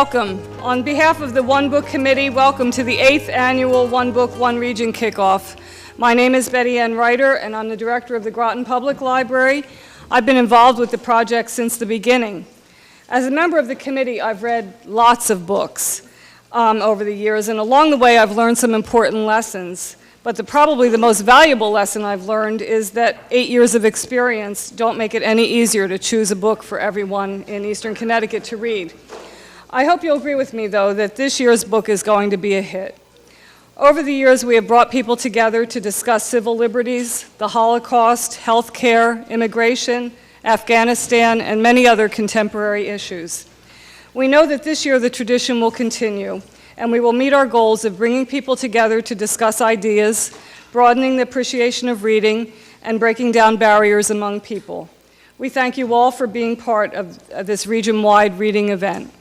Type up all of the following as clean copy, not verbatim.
welcome. On behalf of the One Book Committee, welcome to the 8th Annual One Book, One Region Kickoff. My name is Betty Ann Reiter, and I'm the director of the Groton Public Library. I've been involved with the project since the beginning. As a member of the committee, I've read lots of books over the years, and along the way, I've learned some important lessons. But probably the most valuable lesson I've learned is that 8 years of experience don't make it any easier to choose a book for everyone in Eastern Connecticut to read. I hope you'll agree with me, though, that this year's book is going to be a hit. Over the years, we have brought people together to discuss civil liberties, the Holocaust, healthcare, immigration, Afghanistan, and many other contemporary issues. We know that this year the tradition will continue, and we will meet our goals of bringing people together to discuss ideas, broadening the appreciation of reading, and breaking down barriers among people. We thank you all for being part of this region-wide reading event.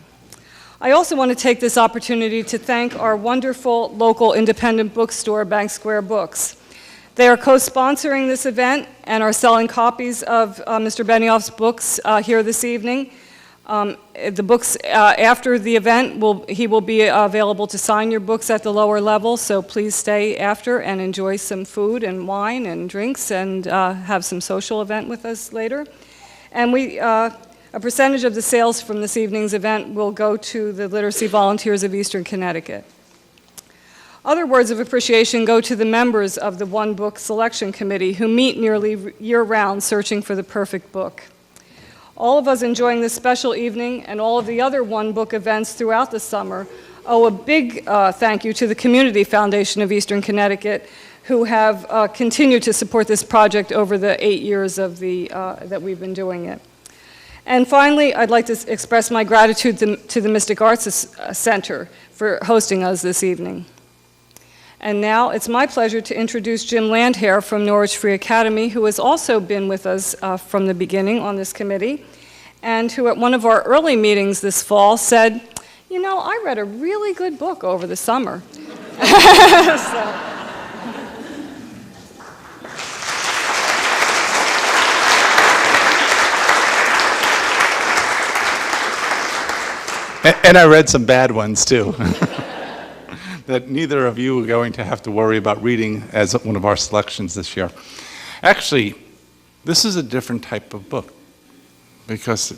I also want to take this opportunity to thank our wonderful local independent bookstore, Bank Square Books. They are co-sponsoring this event and are selling copies of Mr. Benioff's books here this evening. The books after the event, he will be available to sign your books at the lower level, so please stay after and enjoy some food and wine and drinks and have some social event with us later. And a percentage of the sales from this evening's event will go to the Literacy Volunteers of Eastern Connecticut. Other words of appreciation go to the members of the One Book Selection Committee who meet nearly year-round searching for the perfect book. All of us enjoying this special evening and all of the other One Book events throughout the summer owe a big thank you to the Community Foundation of Eastern Connecticut, who have continued to support this project over the 8 years of that we've been doing it. And finally, I'd like to express my gratitude to the Mystic Arts Center for hosting us this evening. And now it's my pleasure to introduce Jim Landhere from Norwich Free Academy, who has also been with us from the beginning on this committee, and who at one of our early meetings this fall said, you know, I read a really good book over the summer. And I read some bad ones, too, that neither of you are going to have to worry about reading as one of our selections this year. Actually, this is a different type of book because,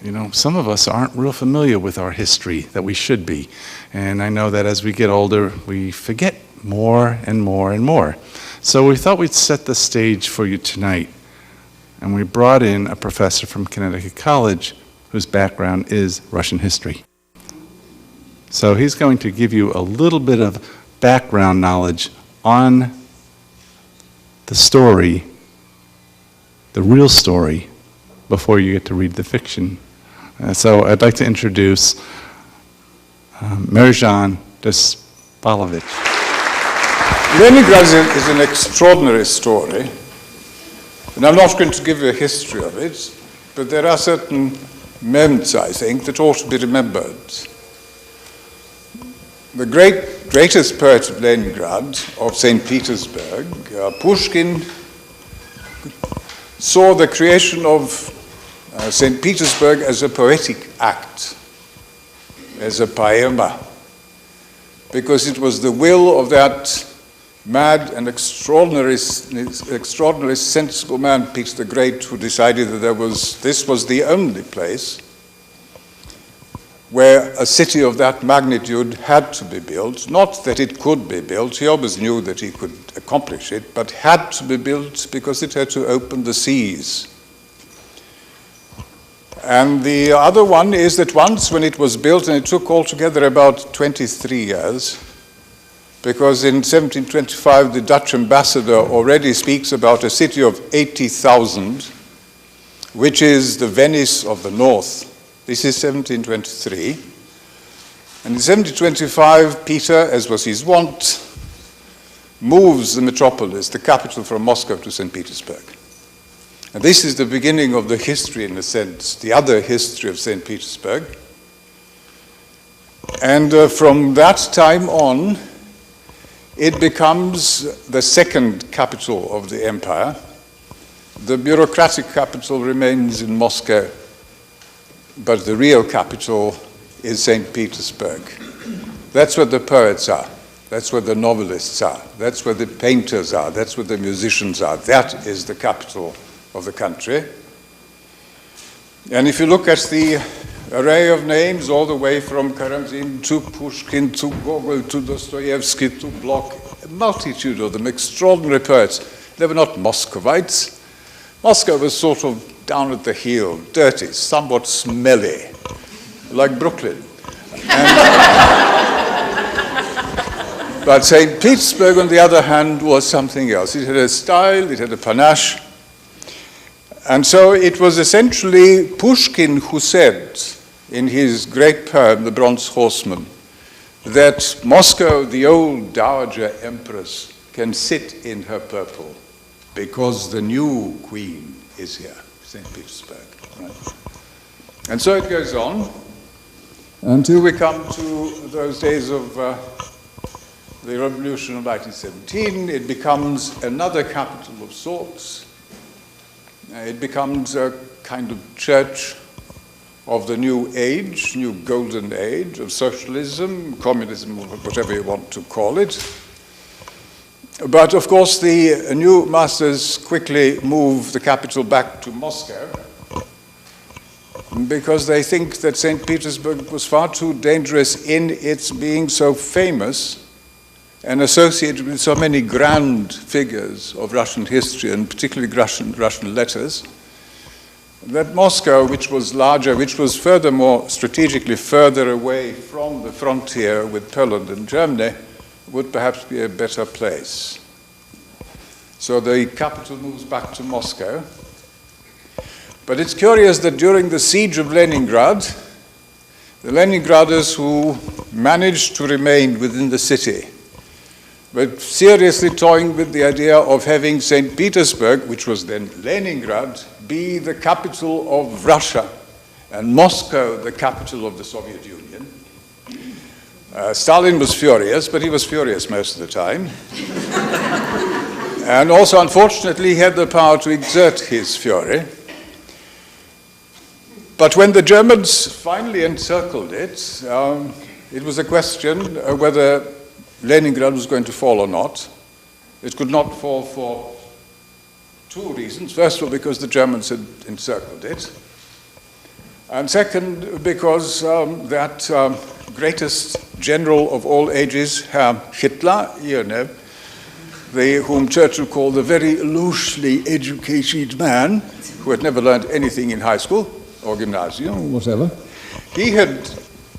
you know, some of us aren't real familiar with our history that we should be. And I know that as we get older, we forget more and more and more. So we thought we'd set the stage for you tonight. And we brought in a professor from Connecticut College whose background is Russian history. So he's going to give you a little bit of background knowledge on the story, the real story, before you get to read the fiction. So I'd like to introduce Mirjan Despalovich. Leningrad is an extraordinary story, and I'm not going to give you a history of it, but there are certain moments, I think, that ought to be remembered. The greatest poet of Leningrad, of St. Petersburg, Pushkin, saw the creation of St. Petersburg as a poetic act, as a poema, because it was the will of that mad and extraordinarily sensible man, Peter the Great, who decided that this was the only place where a city of that magnitude had to be built. Not that it could be built, he always knew that he could accomplish it, but had to be built because it had to open the seas. And the other one is that once when it was built, and it took altogether about 23 years, because in 1725 the Dutch ambassador already speaks about a city of 80,000, which is the Venice of the North. This is 1723. And in 1725, Peter, as was his wont, moves the metropolis, the capital, from Moscow to St. Petersburg. And this is the beginning of the history, in a sense, the other history of St. Petersburg. And from that time on, it becomes the second capital of the empire. The bureaucratic capital remains in Moscow, but the real capital is St. Petersburg. That's where the poets are. That's where the novelists are. That's where the painters are. That's where the musicians are. That is the capital of the country. And if you look at the array of names, all the way from Karamzin to Pushkin to Gogol to Dostoevsky to Bloch, a multitude of them, extraordinary poets. They were not Muscovites. Moscow was sort of down at the heel, dirty, somewhat smelly, like Brooklyn. But St. Petersburg, on the other hand, was something else. It had a style, it had a panache. And so it was essentially Pushkin who said in his great poem, The Bronze Horseman, that Moscow, the old dowager empress, can sit in her purple because the new queen is here, St. Petersburg. Right? And so it goes on until we come to those days of the revolution of 1917. It becomes another capital of sorts. It becomes a kind of church of the new age, new golden age of socialism, communism, whatever you want to call it. But of course the new masters quickly move the capital back to Moscow because they think that St. Petersburg was far too dangerous in its being so famous and associated with so many grand figures of Russian history, and particularly Russian letters, that Moscow, which was larger, which was furthermore strategically further away from the frontier with Poland and Germany, would perhaps be a better place. So the capital moves back to Moscow. But it's curious that during the siege of Leningrad, the Leningraders who managed to remain within the city but seriously toying with the idea of having St. Petersburg, which was then Leningrad, be the capital of Russia, and Moscow the capital of the Soviet Union. Stalin was furious, but he was furious most of the time. And also, unfortunately, he had the power to exert his fury. But when the Germans finally encircled it, it was a question whether Leningrad was going to fall or not. It could not fall for two reasons. First of all, because the Germans had encircled it. And second, because that greatest general of all ages, Hitler, you know, whom Churchill called the very loosely educated man, who had never learned anything in high school, or gymnasium, or whatever, he had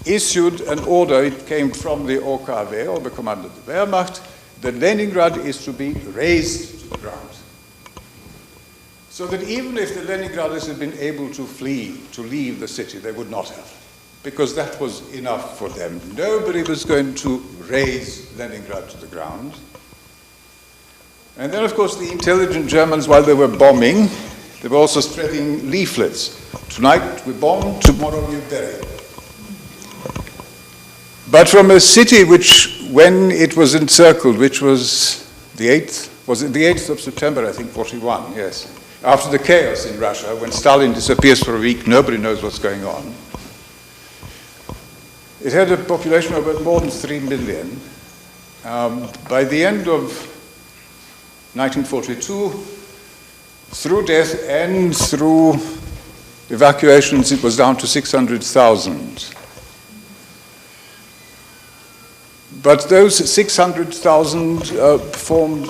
issued an order, it came from the OKW, or the Command of the Wehrmacht, that Leningrad is to be razed to the ground. So that even if the Leningraders had been able to flee, to leave the city, they would not have, because that was enough for them. Nobody was going to raze Leningrad to the ground. And then, of course, the intelligent Germans, while they were bombing, they were also spreading leaflets. Tonight we bomb, tomorrow we bury. But from a city which, when it was encircled, which was the 8th, was it the 8th of September, I think, 41, yes. After the chaos in Russia, when Stalin disappears for a week, nobody knows what's going on. It had a population of more than 3 million. By the end of 1942, through death and through evacuations, it was down to 600,000. But those 600,000 performed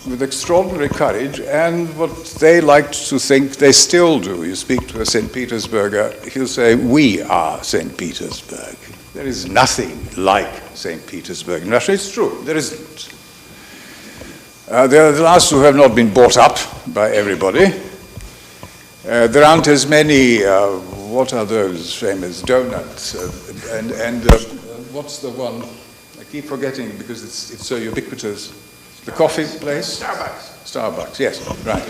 with extraordinary courage, and what they liked to think, they still do. You speak to a St. Petersburger, he'll say, we are St. Petersburg. There is nothing like St. Petersburg in Russia. It's true, there isn't. There are the last who have not been bought up by everybody. There aren't as many, what are those famous donuts? What's the one? I keep forgetting because it's so ubiquitous. The coffee place? Starbucks, yes, right.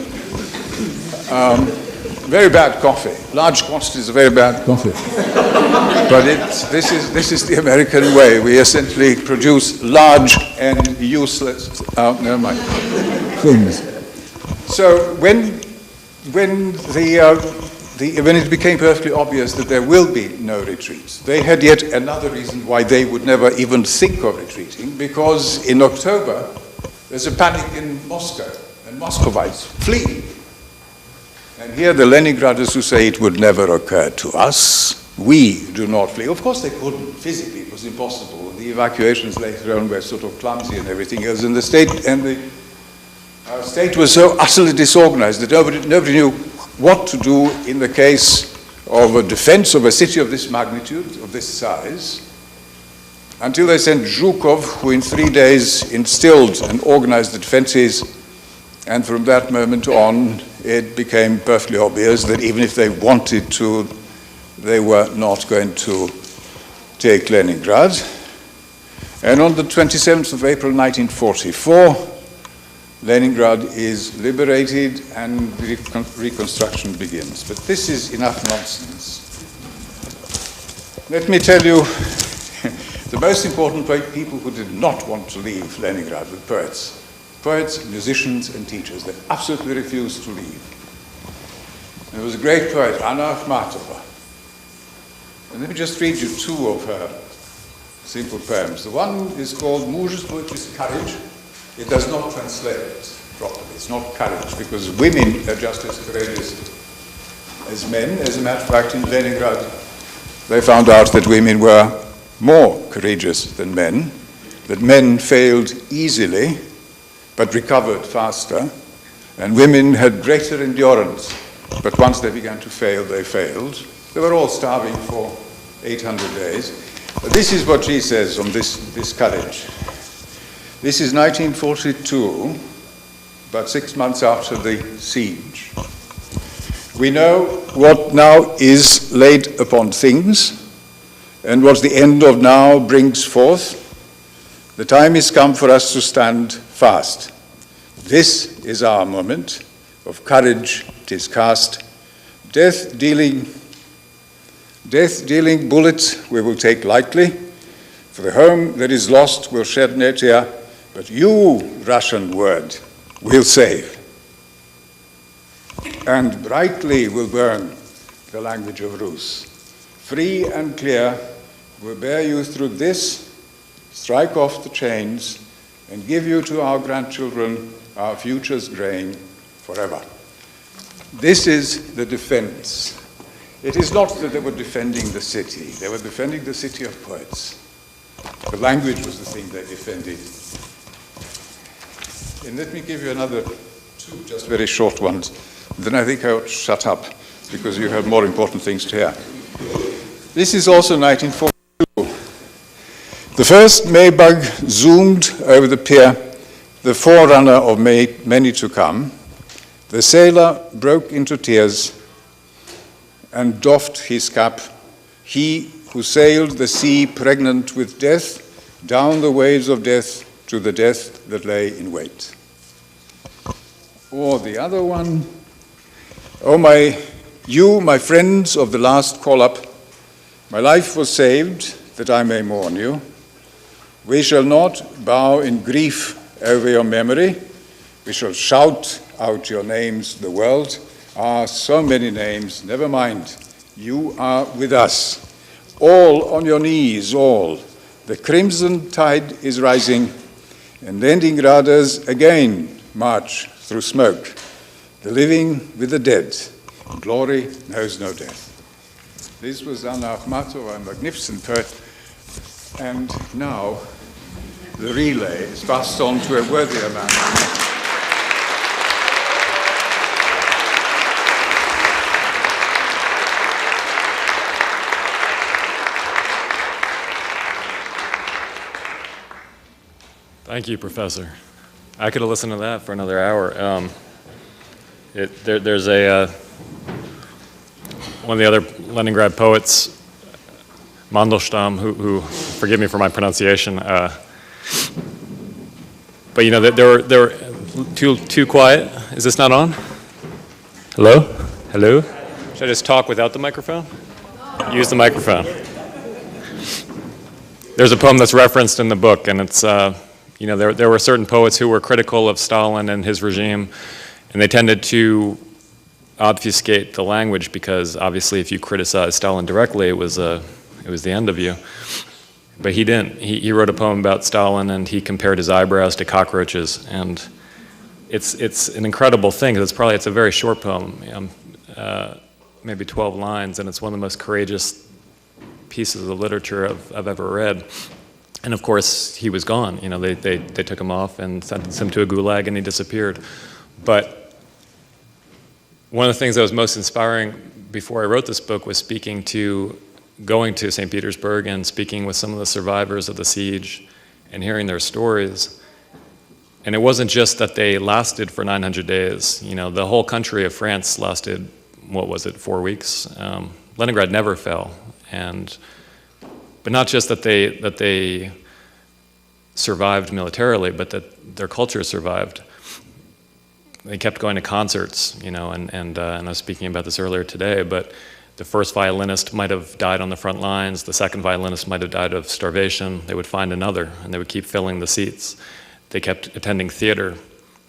Very bad coffee. Large quantities of very bad coffee. But this is the American way. We essentially produce large and useless, never mind, things. So when when it became perfectly obvious that there will be no retreat, they had yet another reason why they would never even think of retreating, because in October there's a panic in Moscow, and Muscovites flee. And here the Leningraders who say it would never occur to us, we do not flee. Of course they couldn't physically, it was impossible. The evacuations later on were sort of clumsy and everything else, and the state was so utterly disorganized that nobody knew what to do in the case of a defense of a city of this magnitude, of this size, until they sent Zhukov, who in 3 days instilled and organized the defenses, and from that moment on, it became perfectly obvious that even if they wanted to, they were not going to take Leningrad. And on the 27th of April 1944, Leningrad is liberated and reconstruction begins. But this is enough nonsense. Let me tell you, the most important people who did not want to leave Leningrad were poets. Poets, musicians, and teachers. They absolutely refused to leave. There was a great poet, Anna Akhmatova. And let me just read you two of her simple poems. The one is called Mужество, which is courage. It does not translate properly. It's not courage, because women are just as courageous as men. As a matter of fact, in Leningrad, they found out that women were more courageous than men, that men failed easily, but recovered faster, and women had greater endurance. But once they began to fail, they failed. They were all starving for 800 days. But this is what she says on this courage. This is 1942, about 6 months after the siege. We know what now is laid upon things, and what the end of now brings forth. The time is come for us to stand fast. This is our moment of courage. It is cast. Death-dealing bullets we will take lightly. For the home that is lost will shed no tear. But you, Russian word, will save. And brightly will burn the language of Rus. Free and clear will bear you through this, strike off the chains, and give you to our grandchildren our future's grain forever. This is the defense. It is not that they were defending the city. They were defending the city of poets. The language was the thing they defended. And let me give you another two, just very short ones. Then I think I ought to shut up, because you have more important things to hear. This is also 1942. The first Maybug zoomed over the pier, the forerunner of many to come. The sailor broke into tears and doffed his cap. He who sailed the sea pregnant with death, down the waves of death to the death that lay in wait. Or the other one, you, my friends of the last call-up, my life was saved that I may mourn you. We shall not bow in grief over your memory. We shall shout out your names to the world. Ah, so many names, never mind. You are with us. All on your knees, all. The crimson tide is rising, and Leningraders again march through smoke. The living with the dead. Glory knows no death. This was Anna Akhmatova, a magnificent poet. And now the relay is passed on to a worthier man. Thank you, Professor. I could have listened to that for another hour. There's one of the other Leningrad poets, Mandelstam, who forgive me for my pronunciation, but you know, they were too quiet. Is this not on? Hello? Hello? Should I just talk without the microphone? Use the microphone. There's a poem that's referenced in the book, and it's, you know, there were certain poets who were critical of Stalin and his regime, and they tended to obfuscate the language because obviously if you criticize Stalin directly, it was the end of you. But he didn't. He wrote a poem about Stalin and he compared his eyebrows to cockroaches. And it's an incredible thing. It's a very short poem, maybe 12 lines, and it's one of the most courageous pieces of literature I've ever read. And of course, he was gone. They took him off and sentenced him to a gulag, and he disappeared. But one of the things that was most inspiring before I wrote this book was going to St. Petersburg and speaking with some of the survivors of the siege and hearing their stories. And it wasn't just that they lasted for 900 days. The whole country of France lasted, 4 weeks? Leningrad never fell. But not just that they survived militarily, but that their culture survived. They kept going to concerts, and I was speaking about this earlier today, but the first violinist might have died on the front lines, the second violinist might have died of starvation, they would find another, and they would keep filling the seats. They kept attending theater,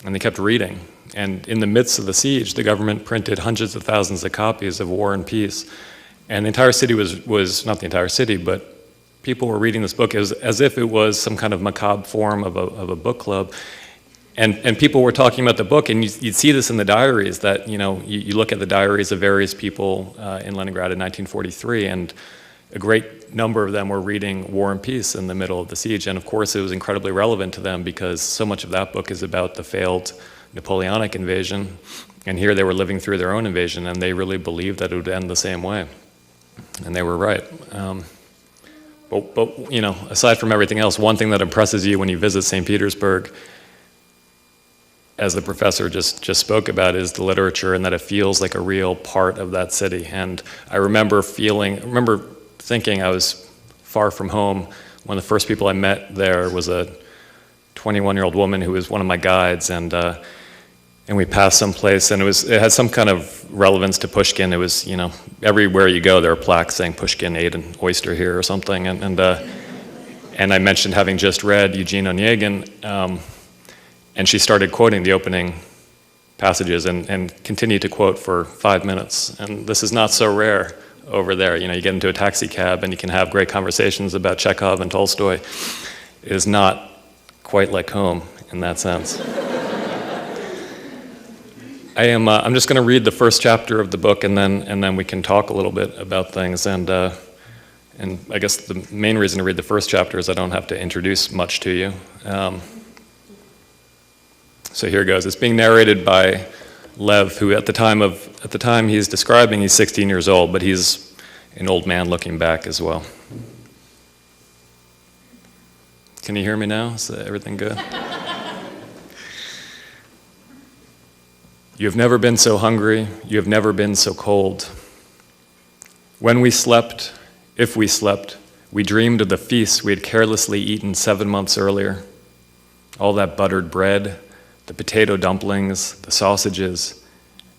and they kept reading. And in the midst of the siege, the government printed hundreds of thousands of copies of War and Peace. And the entire city was not the entire city, but people were reading this book as if it was some kind of macabre form of a book club. And people were talking about the book, and you'd see this in the diaries that, you look at the diaries of various people in Leningrad in 1943, and a great number of them were reading War and Peace in the middle of the siege. And of course, it was incredibly relevant to them because so much of that book is about the failed Napoleonic invasion. And here they were living through their own invasion, and they really believed that it would end the same way. And they were right. But aside from everything else, one thing that impresses you when you visit St. Petersburg, as the professor just spoke about, is the literature and that it feels like a real part of that city. And I remember thinking I was far from home. One of the first people I met there was a 21-year-old woman who was one of my guides, and we passed some place, and it had some kind of relevance to Pushkin. It was, everywhere you go, there are plaques saying Pushkin ate an oyster here or something, and I mentioned having just read Eugene Onegin, and she started quoting the opening passages and continued to quote for 5 minutes. And this is not so rare over there. You get into a taxi cab and you can have great conversations about Chekhov and Tolstoy. It is not quite like home in that sense. I'm just going to read the first chapter of the book, and then we can talk a little bit about things. And I guess the main reason to read the first chapter is I don't have to introduce much to you. So here goes. It's being narrated by Lev, who at the time he's describing, he's 16 years old, but he's an old man looking back as well. Can you hear me now? Is everything good? You have never been so hungry. You have never been so cold. When we slept, if we slept, we dreamed of the feast we had carelessly eaten 7 months earlier. All that buttered bread, the potato dumplings, the sausages,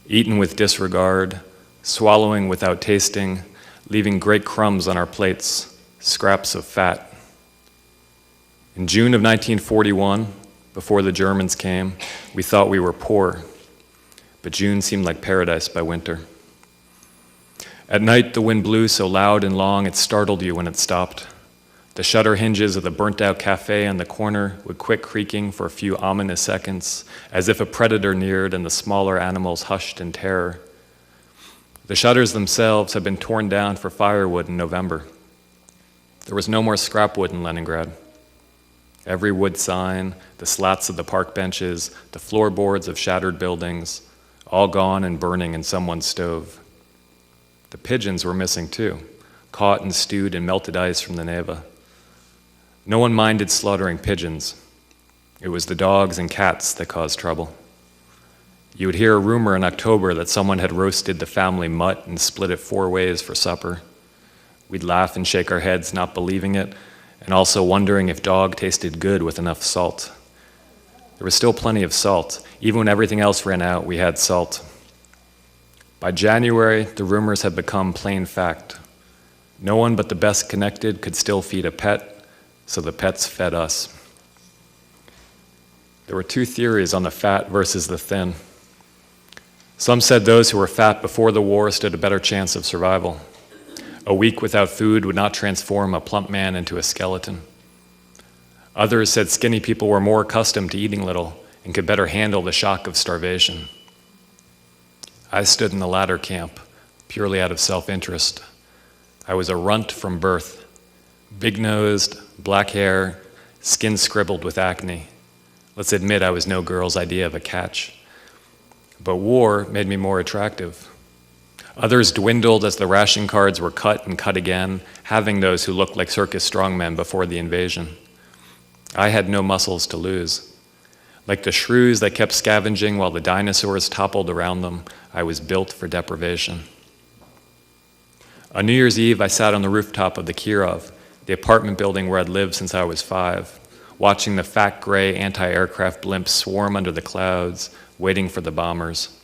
eaten with disregard, swallowing without tasting, leaving great crumbs on our plates, scraps of fat. In June of 1941, before the Germans came, we thought we were poor, but June seemed like paradise by winter. At night, the wind blew so loud and long it startled you when it stopped. The shutter hinges of the burnt-out cafe on the corner would quit creaking for a few ominous seconds, as if a predator neared and the smaller animals hushed in terror. The shutters themselves had been torn down for firewood in November. There was no more scrap wood in Leningrad. Every wood sign, the slats of the park benches, the floorboards of shattered buildings, all gone and burning in someone's stove. The pigeons were missing too, caught and stewed in melted ice from the Neva. No one minded slaughtering pigeons. It was the dogs and cats that caused trouble. You would hear a rumor in October that someone had roasted the family mutt and split it 4 ways for supper. We'd laugh and shake our heads, not believing it, and also wondering if dog tasted good with enough salt. There was still plenty of salt. Even when everything else ran out, we had salt. By January, the rumors had become plain fact. No one but the best connected could still feed a pet, so the pets fed us. There were 2 theories on the fat versus the thin. Some said those who were fat before the war stood a better chance of survival. A week without food would not transform a plump man into a skeleton. Others said skinny people were more accustomed to eating little and could better handle the shock of starvation. I stood in the latter camp, purely out of self-interest. I was a runt from birth, big-nosed, black hair, skin scribbled with acne. Let's admit I was no girl's idea of a catch. But war made me more attractive. Others dwindled as the ration cards were cut and cut again, having those who looked like circus strongmen before the invasion. I had no muscles to lose. Like the shrews that kept scavenging while the dinosaurs toppled around them, I was built for deprivation. On New Year's Eve, I sat on the rooftop of the Kirov, the apartment building where I'd lived since I was 5, watching the fat gray anti-aircraft blimps swarm under the clouds, waiting for the bombers.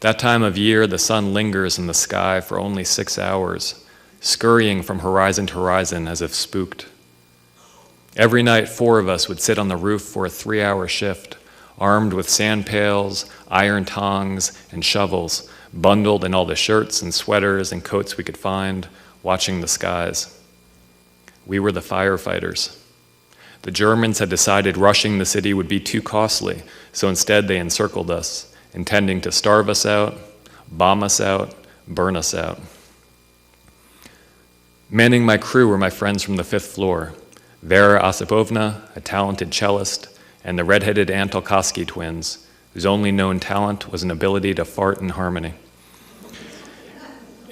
That time of year, the sun lingers in the sky for only 6 hours, scurrying from horizon to horizon as if spooked. Every night, 4 of us would sit on the roof for a 3-hour shift, armed with sand pails, iron tongs, and shovels, bundled in all the shirts and sweaters and coats we could find, watching the skies. We were the firefighters. The Germans had decided rushing the city would be too costly, so instead they encircled us, intending to starve us out, bomb us out, burn us out. Manning my crew were my friends from the 5th floor, Vera Osipovna, a talented cellist, and the red-headed Antelkowski twins, whose only known talent was an ability to fart in harmony.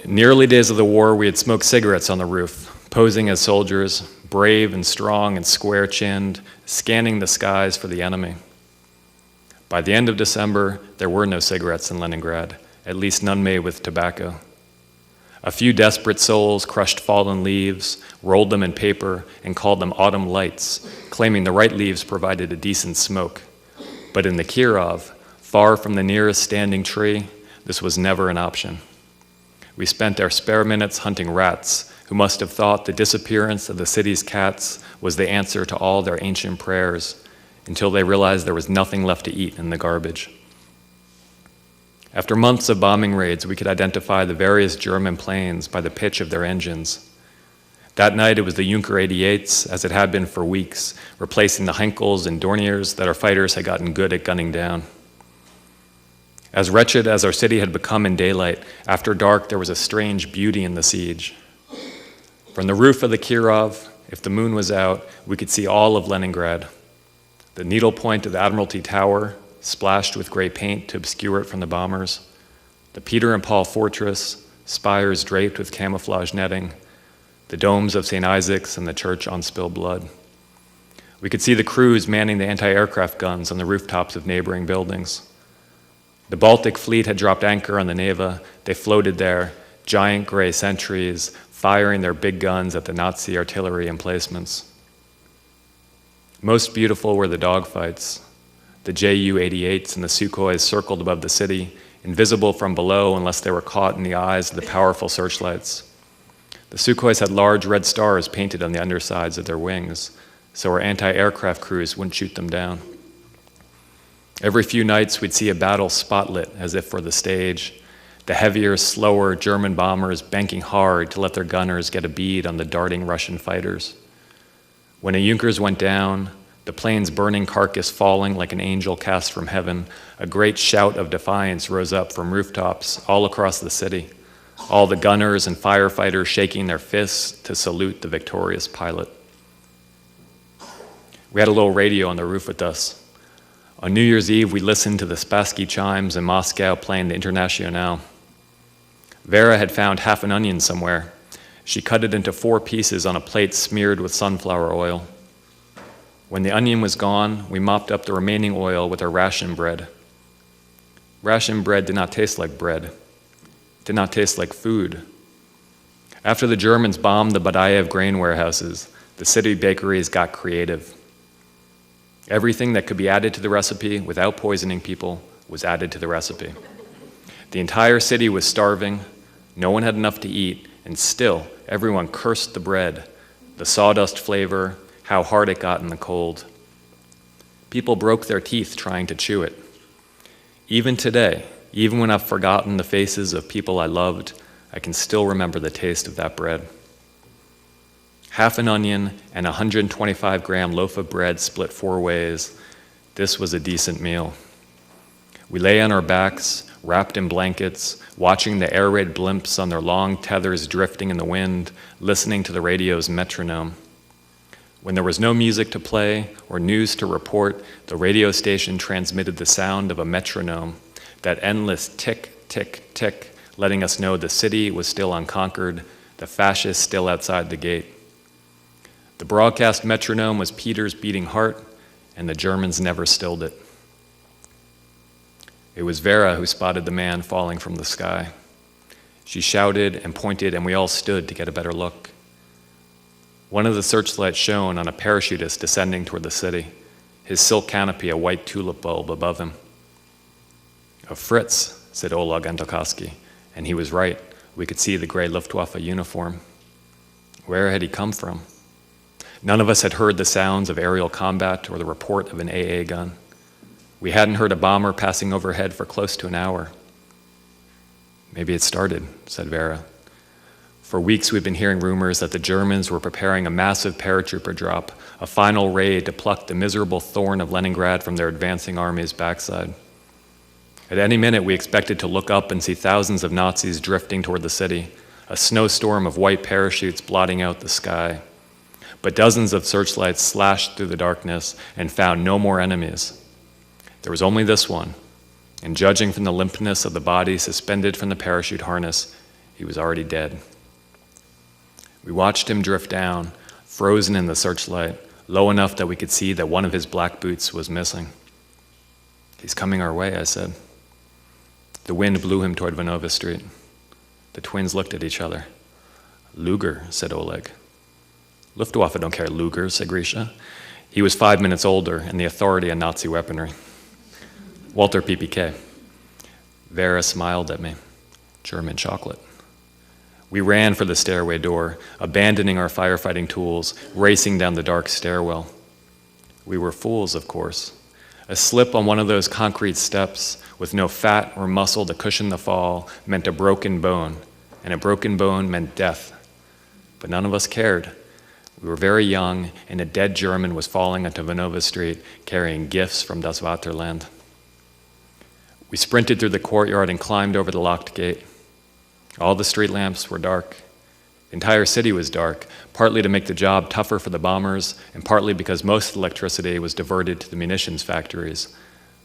In the early days of the war, we had smoked cigarettes on the roof, posing as soldiers, brave and strong and square-chinned, scanning the skies for the enemy. By the end of December, there were no cigarettes in Leningrad, at least none made with tobacco. A few desperate souls crushed fallen leaves, rolled them in paper, and called them autumn lights, claiming the right leaves provided a decent smoke. But in the Kirov, far from the nearest standing tree, this was never an option. We spent our spare minutes hunting rats, who must have thought the disappearance of the city's cats was the answer to all their ancient prayers, until they realized there was nothing left to eat in the garbage. After months of bombing raids, we could identify the various German planes by the pitch of their engines. That night it was the Junker 88s, as it had been for weeks, replacing the Henkels and Dorniers that our fighters had gotten good at gunning down. As wretched as our city had become in daylight, after dark there was a strange beauty in the siege. From the roof of the Kirov, if the moon was out, we could see all of Leningrad. The needlepoint of the Admiralty Tower, splashed with gray paint to obscure it from the bombers, the Peter and Paul Fortress, spires draped with camouflage netting, the domes of St. Isaac's and the church on spilled blood. We could see the crews manning the anti-aircraft guns on the rooftops of neighboring buildings. The Baltic fleet had dropped anchor on the Neva. They floated there, giant gray sentries, firing their big guns at the Nazi artillery emplacements. Most beautiful were the dogfights. The Ju-88s and the Sukhois circled above the city, invisible from below unless they were caught in the eyes of the powerful searchlights. The Sukhois had large red stars painted on the undersides of their wings, so our anti-aircraft crews wouldn't shoot them down. Every few nights we'd see a battle spotlit as if for the stage, the heavier, slower German bombers banking hard to let their gunners get a bead on the darting Russian fighters. When a Junkers went down, the plane's burning carcass falling like an angel cast from heaven, a great shout of defiance rose up from rooftops all across the city, all the gunners and firefighters shaking their fists to salute the victorious pilot. We had a little radio on the roof with us. On New Year's Eve, we listened to the Spassky chimes in Moscow playing the Internationale. Vera had found half an onion somewhere. She cut it into 4 pieces on a plate smeared with sunflower oil. When the onion was gone, we mopped up the remaining oil with our ration bread. Ration bread did not taste like bread. It did not taste like food. After the Germans bombed the Badaev grain warehouses, the city bakeries got creative. Everything that could be added to the recipe without poisoning people was added to the recipe. The entire city was starving, no one had enough to eat, and still everyone cursed the bread, the sawdust flavor, how hard it got in the cold. People broke their teeth trying to chew it. Even today, even when I've forgotten the faces of people I loved, I can still remember the taste of that bread. Half an onion and a 125-gram loaf of bread split 4 ways. This was a decent meal. We lay on our backs, wrapped in blankets, watching the air raid blimps on their long tethers drifting in the wind, listening to the radio's metronome. When there was no music to play or news to report, the radio station transmitted the sound of a metronome, that endless tick, tick, tick, letting us know the city was still unconquered, the fascists still outside the gate. The broadcast metronome was Peter's beating heart, and the Germans never stilled it. It was Vera who spotted the man falling from the sky. She shouted and pointed, and we all stood to get a better look. One of the searchlights shone on a parachutist descending toward the city, his silk canopy a white tulip bulb above him. "A Fritz," said Oleg Antokoski, and he was right. We could see the gray Luftwaffe uniform. Where had he come from? None of us had heard the sounds of aerial combat or the report of an AA gun. We hadn't heard a bomber passing overhead for close to an hour. "Maybe it started," said Vera. For weeks we've been hearing rumors that the Germans were preparing a massive paratrooper drop, a final raid to pluck the miserable thorn of Leningrad from their advancing army's backside. At any minute we expected to look up and see thousands of Nazis drifting toward the city, a snowstorm of white parachutes blotting out the sky. But dozens of searchlights slashed through the darkness and found no more enemies. There was only this one, and judging from the limpness of the body suspended from the parachute harness, he was already dead. We watched him drift down, frozen in the searchlight, low enough that we could see that one of his black boots was missing. "He's coming our way," I said. The wind blew him toward Vanova Street. The twins looked at each other. "Luger," said Oleg. "Luftwaffe don't carry Lugers," said Grisha. He was 5 minutes older and the authority on Nazi weaponry. "Walter PPK. Vera smiled at me. "German chocolate." We ran for the stairway door, abandoning our firefighting tools, racing down the dark stairwell. We were fools, of course. A slip on one of those concrete steps with no fat or muscle to cushion the fall meant a broken bone, and a broken bone meant death. But none of us cared. We were very young, and a dead German was falling onto Vanova Street, carrying gifts from Das Vaterland. We sprinted through the courtyard and climbed over the locked gate. All the street lamps were dark. The entire city was dark, partly to make the job tougher for the bombers, and partly because most of the electricity was diverted to the munitions factories.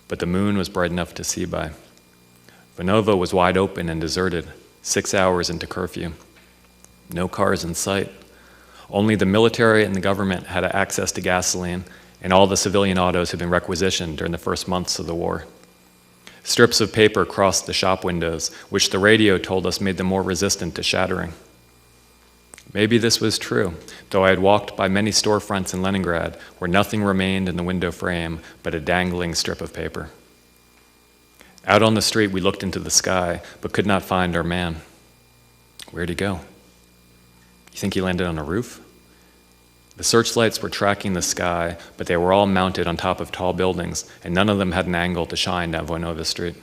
But the moon was bright enough to see by. Vanova was wide open and deserted, 6 hours into curfew. No cars in sight. Only the military and the government had access to gasoline, and all the civilian autos had been requisitioned during the first months of the war. Strips of paper crossed the shop windows, which the radio told us made them more resistant to shattering. Maybe this was true, though I had walked by many storefronts in Leningrad where nothing remained in the window frame but a dangling strip of paper. Out on the street we looked into the sky, but could not find our man. Where'd he go? You think he landed on a roof? The searchlights were tracking the sky, but they were all mounted on top of tall buildings, and none of them had an angle to shine down Vanova Street.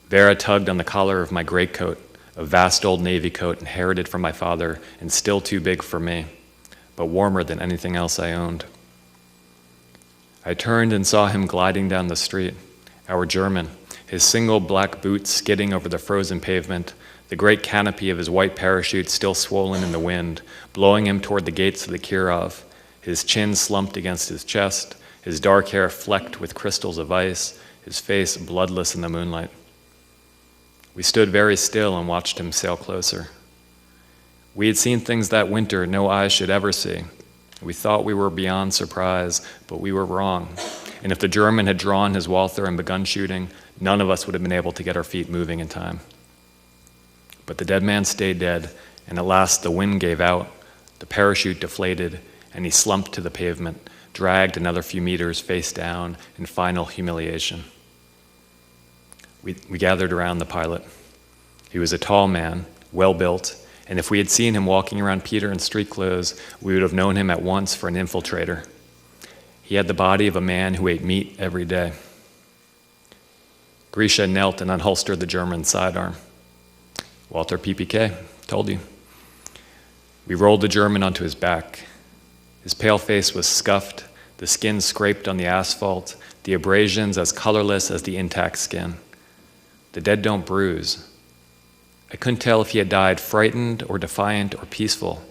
Vera tugged on the collar of my greatcoat, a vast old navy coat inherited from my father and still too big for me, but warmer than anything else I owned. I turned and saw him gliding down the street, our German, his single black boot skidding over the frozen pavement, the great canopy of his white parachute still swollen in the wind, blowing him toward the gates of the Kirov, his chin slumped against his chest, his dark hair flecked with crystals of ice, his face bloodless in the moonlight. We stood very still and watched him sail closer. We had seen things that winter no eyes should ever see. We thought we were beyond surprise, but we were wrong. And if the German had drawn his Walther and begun shooting, none of us would have been able to get our feet moving in time. But the dead man stayed dead, and at last the wind gave out, the parachute deflated, and he slumped to the pavement, dragged another few meters face down in final humiliation. We gathered around the pilot. He was a tall man, well-built, and if we had seen him walking around Peter in street clothes, we would have known him at once for an infiltrator. He had the body of a man who ate meat every day. Grisha knelt and unholstered the German's sidearm. Walter PPK, told you. We rolled the German onto his back. His pale face was scuffed, the skin scraped on the asphalt, the abrasions as colorless as the intact skin. The dead don't bruise. I couldn't tell if he had died frightened or defiant or peaceful.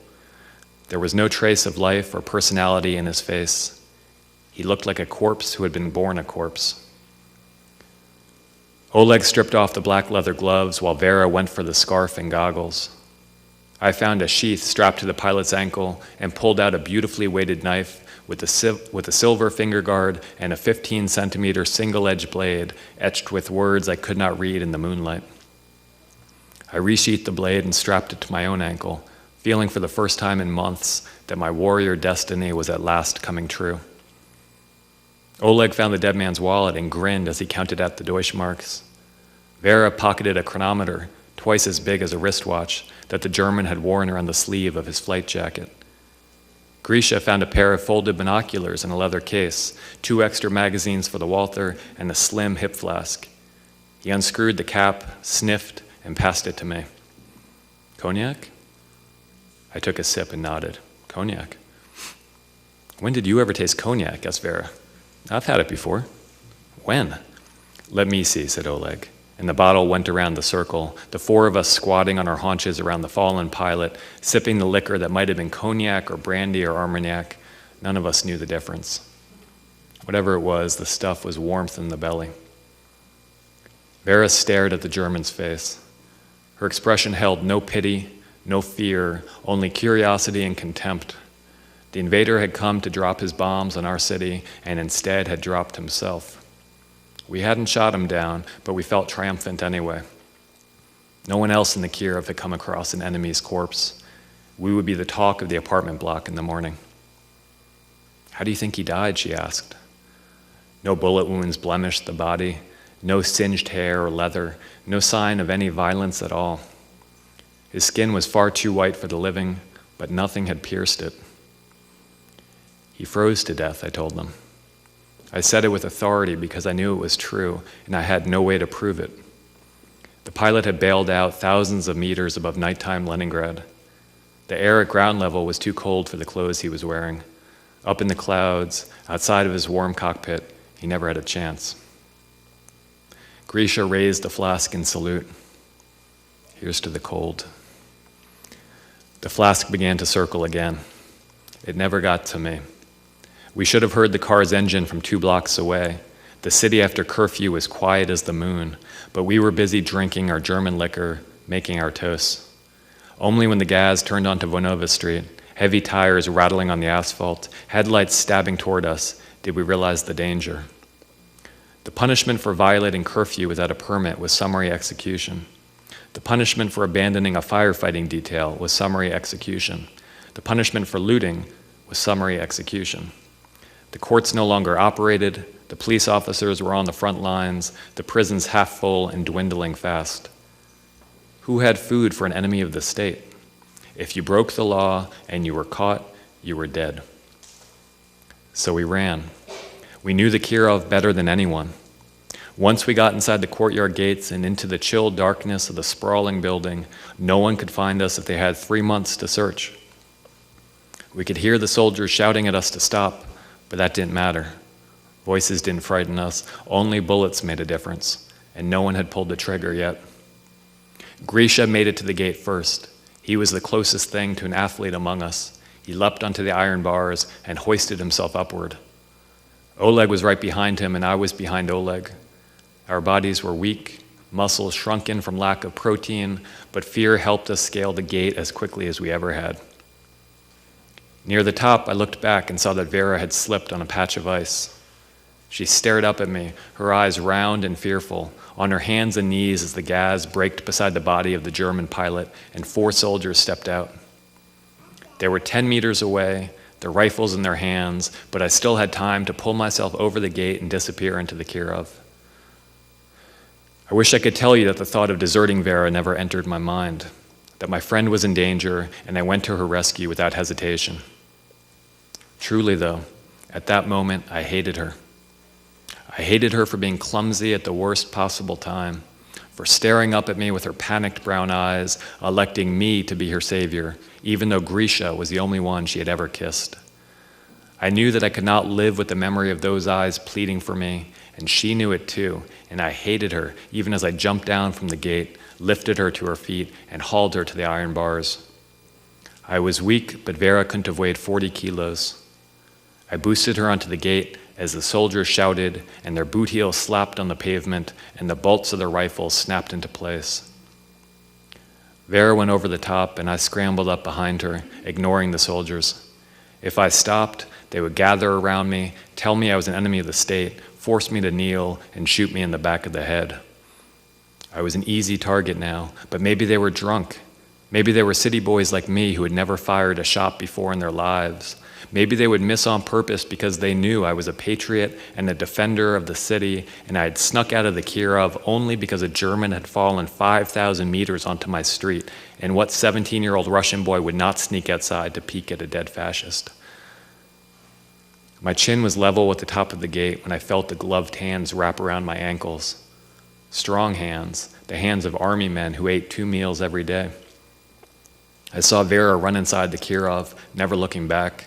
There was no trace of life or personality in his face. He looked like a corpse who had been born a corpse. Oleg stripped off the black leather gloves while Vera went for the scarf and goggles. I found a sheath strapped to the pilot's ankle and pulled out a beautifully weighted knife with a silver finger guard and a 15-centimeter single-edged blade etched with words I could not read in the moonlight. I resheathed the blade and strapped it to my own ankle, feeling for the first time in months that my warrior destiny was at last coming true. Oleg found the dead man's wallet and grinned as he counted out the Deutschmarks. Vera pocketed a chronometer, twice as big as a wristwatch, that the German had worn around the sleeve of his flight jacket. Grisha found a pair of folded binoculars in a leather case, 2 extra magazines for the Walther, and a slim hip flask. He unscrewed the cap, sniffed, and passed it to me. Cognac? I took a sip and nodded. Cognac. When did you ever taste cognac? Asked Vera. I've had it before. When? Let me see, said Oleg. And the bottle went around the circle, the 4 of us squatting on our haunches around the fallen pilot, sipping the liquor that might have been cognac or brandy or Armagnac. None of us knew the difference. Whatever it was, the stuff was warmth in the belly. Vera stared at the German's face. Her expression held no pity, no fear, only curiosity and contempt. The invader had come to drop his bombs on our city and instead had dropped himself. We hadn't shot him down, but we felt triumphant anyway. No one else in the Kirov had come across an enemy's corpse. We would be the talk of the apartment block in the morning. How do you think he died? She asked. No bullet wounds blemished the body, no singed hair or leather, no sign of any violence at all. His skin was far too white for the living, but nothing had pierced it. He froze to death, I told them. I said it with authority because I knew it was true, and I had no way to prove it. The pilot had bailed out thousands of meters above nighttime Leningrad. The air at ground level was too cold for the clothes he was wearing. Up in the clouds, outside of his warm cockpit, he never had a chance. Grisha raised a flask in salute. Here's to the cold. The flask began to circle again. It never got to me. We should have heard the car's engine from 2 blocks away. The city after curfew was quiet as the moon, but we were busy drinking our German liquor, making our toasts. Only when the gas turned onto Vonova Street, heavy tires rattling on the asphalt, headlights stabbing toward us, did we realize the danger. The punishment for violating curfew without a permit was summary execution. The punishment for abandoning a firefighting detail was summary execution. The punishment for looting was summary execution. The courts no longer operated, the police officers were on the front lines, the prisons half full and dwindling fast. Who had food for an enemy of the state? If you broke the law and you were caught, you were dead. So we ran. We knew the Kirov better than anyone. Once we got inside the courtyard gates and into the chill darkness of the sprawling building, no one could find us if they had 3 months to search. We could hear the soldiers shouting at us to stop, but that didn't matter. Voices didn't frighten us, only bullets made a difference, and no one had pulled the trigger yet. Grisha made it to the gate first. He was the closest thing to an athlete among us. He leapt onto the iron bars and hoisted himself upward. Oleg was right behind him, and I was behind Oleg. Our bodies were weak, muscles shrunken from lack of protein, but fear helped us scale the gate as quickly as we ever had. Near the top, I looked back and saw that Vera had slipped on a patch of ice. She stared up at me, her eyes round and fearful, on her hands and knees as the gas braked beside the body of the German pilot and 4 soldiers stepped out. They were 10 meters away, their rifles in their hands, but I still had time to pull myself over the gate and disappear into the Kirov. I wish I could tell you that the thought of deserting Vera never entered my mind, that my friend was in danger and I went to her rescue without hesitation. Truly, though, at that moment, I hated her. I hated her for being clumsy at the worst possible time, for staring up at me with her panicked brown eyes, electing me to be her savior, even though Grisha was the only one she had ever kissed. I knew that I could not live with the memory of those eyes pleading for me, and she knew it too, and I hated her even as I jumped down from the gate, lifted her to her feet, and hauled her to the iron bars. I was weak, but Vera couldn't have weighed 40 kilos. I boosted her onto the gate as the soldiers shouted and their boot heels slapped on the pavement and the bolts of their rifles snapped into place. Vera went over the top and I scrambled up behind her, ignoring the soldiers. If I stopped, they would gather around me, tell me I was an enemy of the state, force me to kneel, and shoot me in the back of the head. I was an easy target now, but maybe they were drunk. Maybe they were city boys like me who had never fired a shot before in their lives. Maybe they would miss on purpose because they knew I was a patriot and a defender of the city, and I had snuck out of the Kirov only because a German had fallen 5,000 meters onto my street, and what 17-year-old Russian boy would not sneak outside to peek at a dead fascist? My chin was level with the top of the gate when I felt the gloved hands wrap around my ankles. Strong hands, the hands of army men who ate 2 meals every day. I saw Vera run inside the Kirov, never looking back.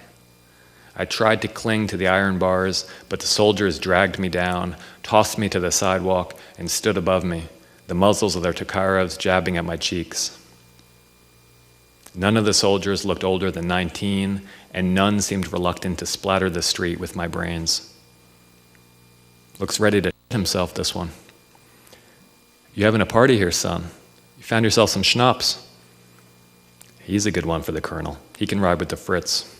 I tried to cling to the iron bars, but the soldiers dragged me down, tossed me to the sidewalk, and stood above me, the muzzles of their Tokharovs jabbing at my cheeks. None of the soldiers looked older than 19, and none seemed reluctant to splatter the street with my brains. Looks ready to himself, this one. You having a party here, son? You found yourself some schnapps. He's a good one for the colonel. He can ride with the Fritz.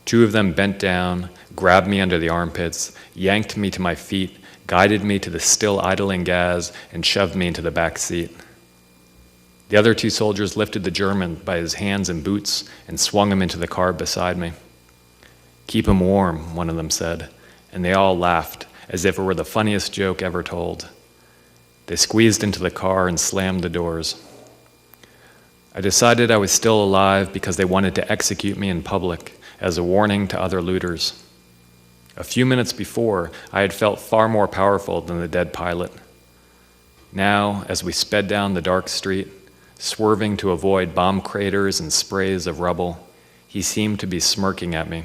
2 of them bent down, grabbed me under the armpits, yanked me to my feet, guided me to the still idling gas, and shoved me into the back seat. The other 2 soldiers lifted the German by his hands and boots and swung him into the car beside me. Keep him warm, one of them said, and they all laughed, as if it were the funniest joke ever told. They squeezed into the car and slammed the doors. I decided I was still alive because they wanted to execute me in public, as a warning to other looters. A few minutes before, I had felt far more powerful than the dead pilot. Now, as we sped down the dark street, swerving to avoid bomb craters and sprays of rubble, he seemed to be smirking at me,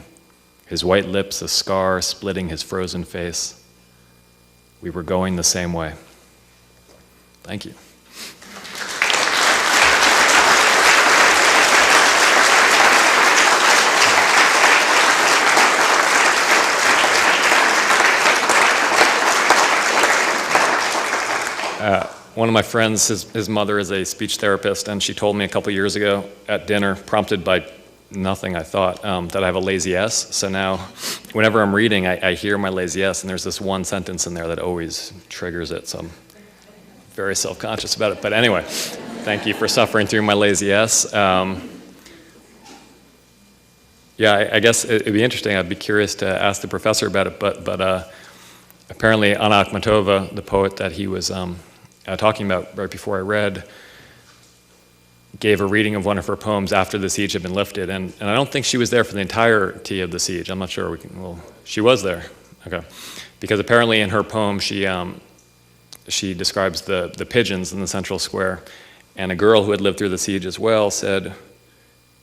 his white lips a scar splitting his frozen face. We were going the same way. Thank you. One of my friends, his mother is a speech therapist, and she told me a couple years ago at dinner, prompted by nothing I thought, that I have a lazy S. So now, whenever I'm reading, I hear my lazy S, and there's this one sentence in there that always triggers it, so I'm very self-conscious about it. But anyway, thank you for suffering through my lazy S. I guess it'd be interesting. I'd be curious to ask the professor about it, but apparently Anna Akhmatova, the poet that he was talking about right before I read, gave a reading of one of her poems after the siege had been lifted, and I don't think she was there for the entirety of the siege. I'm not sure. She was there, okay, because apparently in her poem she describes the pigeons in the central square, and a girl who had lived through the siege as well said,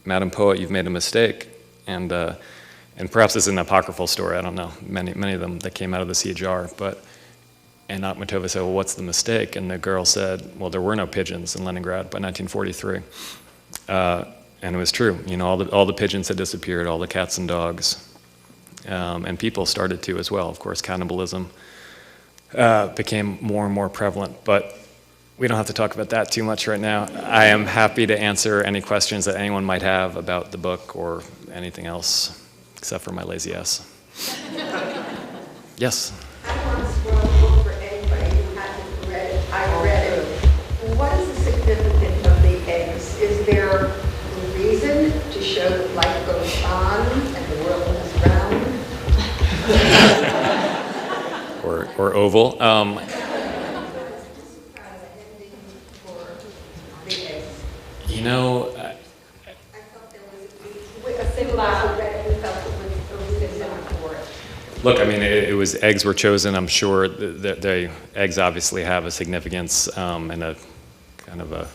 "Madam Poet, you've made a mistake," and perhaps this is an apocryphal story. I don't know. Many of them that came out of the siege are, And Akhmatova said, well, what's the mistake? And the girl said, well, there were no pigeons in Leningrad by 1943. And it was true. You know, all the pigeons had disappeared, all the cats and dogs. And people started to as well. Of course, cannibalism became more and more prevalent. But we don't have to talk about that too much right now. I am happy to answer any questions that anyone might have about the book or anything else, except for my lazy ass. Yes? What is the significance of the eggs? Is there a reason to show that life goes on and the world is round? or oval. You know, I thought there was a symbol that you felt it was a reason for it. Look, I mean, eggs were chosen. I'm sure the eggs obviously have a significance and a kind of a.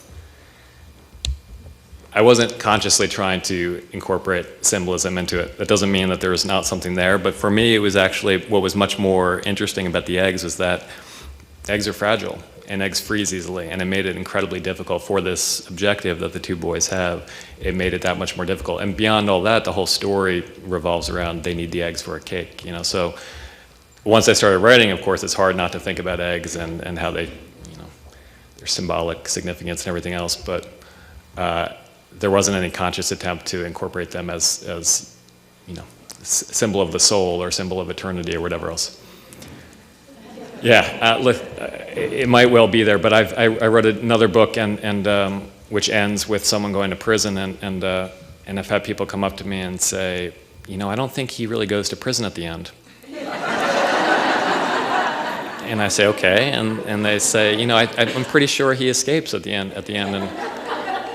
I wasn't consciously trying to incorporate symbolism into it. That doesn't mean that there was not something there, but for me, it was actually what was much more interesting about the eggs was that eggs are fragile and eggs freeze easily, and it made it incredibly difficult for this objective that the two boys have. It made it that much more difficult. And beyond all that, the whole story revolves around they need the eggs for a cake, you know. So once I started writing, of course, it's hard not to think about eggs and how they, you know, their symbolic significance and everything else, but there wasn't any conscious attempt to incorporate them as you know, symbol of the soul or symbol of eternity or whatever else. Yeah, look, it might well be there, but I wrote another book and which ends with someone going to prison, and I've had people come up to me and say, you know, I don't think he really goes to prison at the end. And I say, okay, and they say, you know, I'm pretty sure he escapes at the end,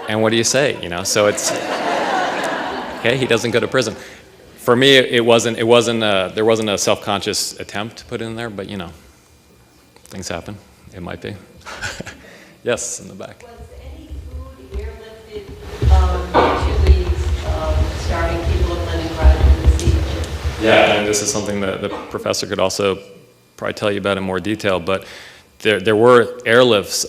and what do you say, you know? So it's okay. He doesn't go to prison. For me, there wasn't a self-conscious attempt to put in there, but you know. Things happen. It might be. Yes, in the back. Was any food airlifted to the starving people of Leningrad in the siege? Yeah, and this is something that the professor could also probably tell you about in more detail, but there were airlifts.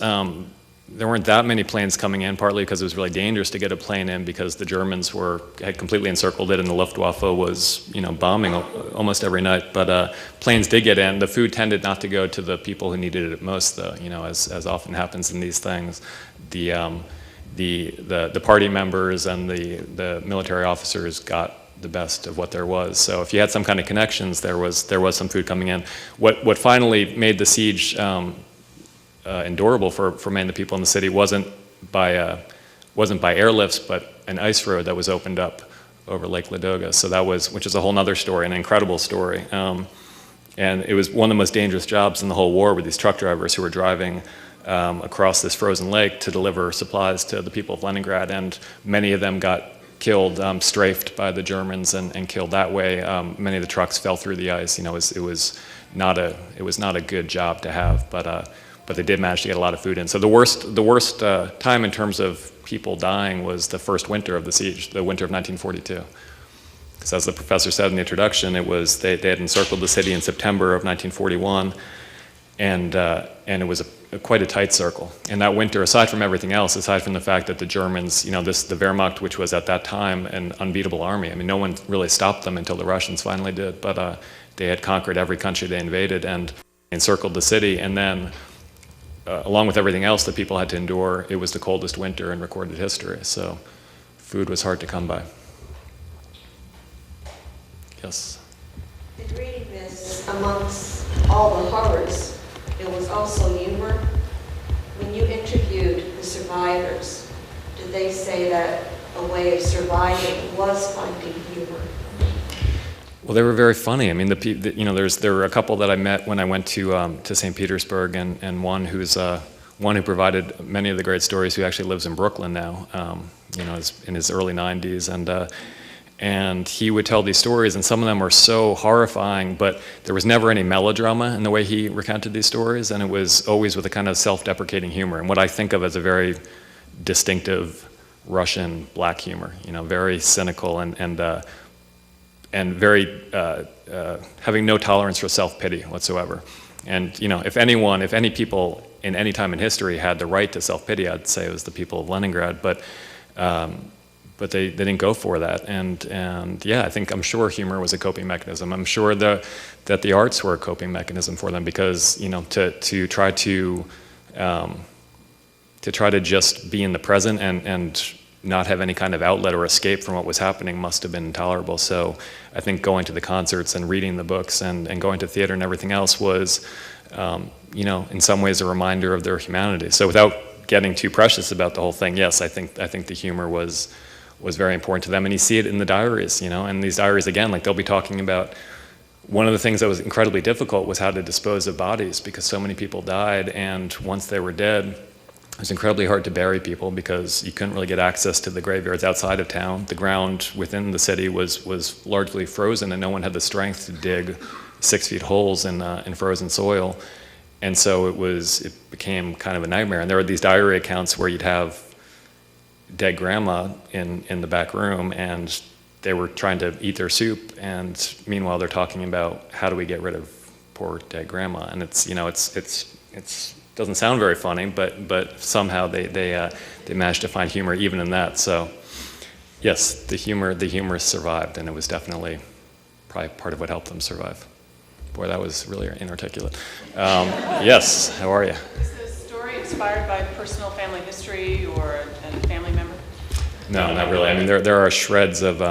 There weren't that many planes coming in, partly because it was really dangerous to get a plane in because the Germans had completely encircled it and the Luftwaffe was, you know, bombing almost every night. But planes did get in. The food tended not to go to the people who needed it most, though. You know, as often happens in these things, the party members and the military officers got the best of what there was. So if you had some kind of connections, there was some food coming in. What finally made the siege endurable for many of the people in the city wasn't by airlifts, but an ice road that was opened up over Lake Ladoga. So which is a whole other story, an incredible story. And it was one of the most dangerous jobs in the whole war, with these truck drivers who were driving across this frozen lake to deliver supplies to the people of Leningrad, and many of them got killed, strafed by the Germans and killed that way. Many of the trucks fell through the ice. You know, it was not a good job to have, but they did manage to get a lot of food in. So the worst time in terms of people dying was the first winter of the siege, the winter of 1942. Because as the professor said in the introduction, it was they had encircled the city in September of 1941, and it was quite a tight circle. And that winter, aside from everything else, aside from the fact that the Germans, you know, the Wehrmacht, which was at that time an unbeatable army. I mean, no one really stopped them until the Russians finally did. But they had conquered every country they invaded and encircled the city, and then. Along with everything else that people had to endure, it was the coldest winter in recorded history, so food was hard to come by. Yes? In reading this, amongst all the horrors, there was also humor. When you interviewed the survivors, did they say that a way of surviving was finding humor? Well, they were very funny. I mean, you know, there were a couple that I met when I went to St. Petersburg, and one who provided many of the great stories, who actually lives in Brooklyn now. You know, in his early 90s, and he would tell these stories, and some of them were so horrifying, but there was never any melodrama in the way he recounted these stories, and it was always with a kind of self-deprecating humor, and what I think of as a very distinctive Russian black humor. You know, very cynical and very having no tolerance for self-pity whatsoever. And you know, if any people in any time in history had the right to self-pity, I'd say it was the people of Leningrad. But they didn't go for that. And yeah, I'm sure humor was a coping mechanism. I'm sure that the arts were a coping mechanism for them, because you know, to try to just be in the present and not have any kind of outlet or escape from what was happening must have been intolerable. So I think going to the concerts and reading the books and going to theater and everything else was, you know, in some ways a reminder of their humanity. So without getting too precious about the whole thing, yes, I think the humor was very important to them. And you see it in the diaries, you know, and these diaries, again, like they'll be talking about, one of the things that was incredibly difficult was how to dispose of bodies, because so many people died, and once they were dead, it was incredibly hard to bury people because you couldn't really get access to the graveyards outside of town. The ground within the city was largely frozen, and no one had the strength to dig 6 feet holes in frozen soil. And so it became kind of a nightmare. And there were these diary accounts where you'd have dead grandma in the back room, and they were trying to eat their soup, and meanwhile they're talking about how do we get rid of poor dead grandma. And it's doesn't sound very funny, but somehow they managed to find humor even in that. So yes, the humor survived, and it was definitely probably part of what helped them survive. Boy, that was really inarticulate. Yes, how are you? Is the story inspired by personal family history or a family member? No, not really. I mean, there are shreds of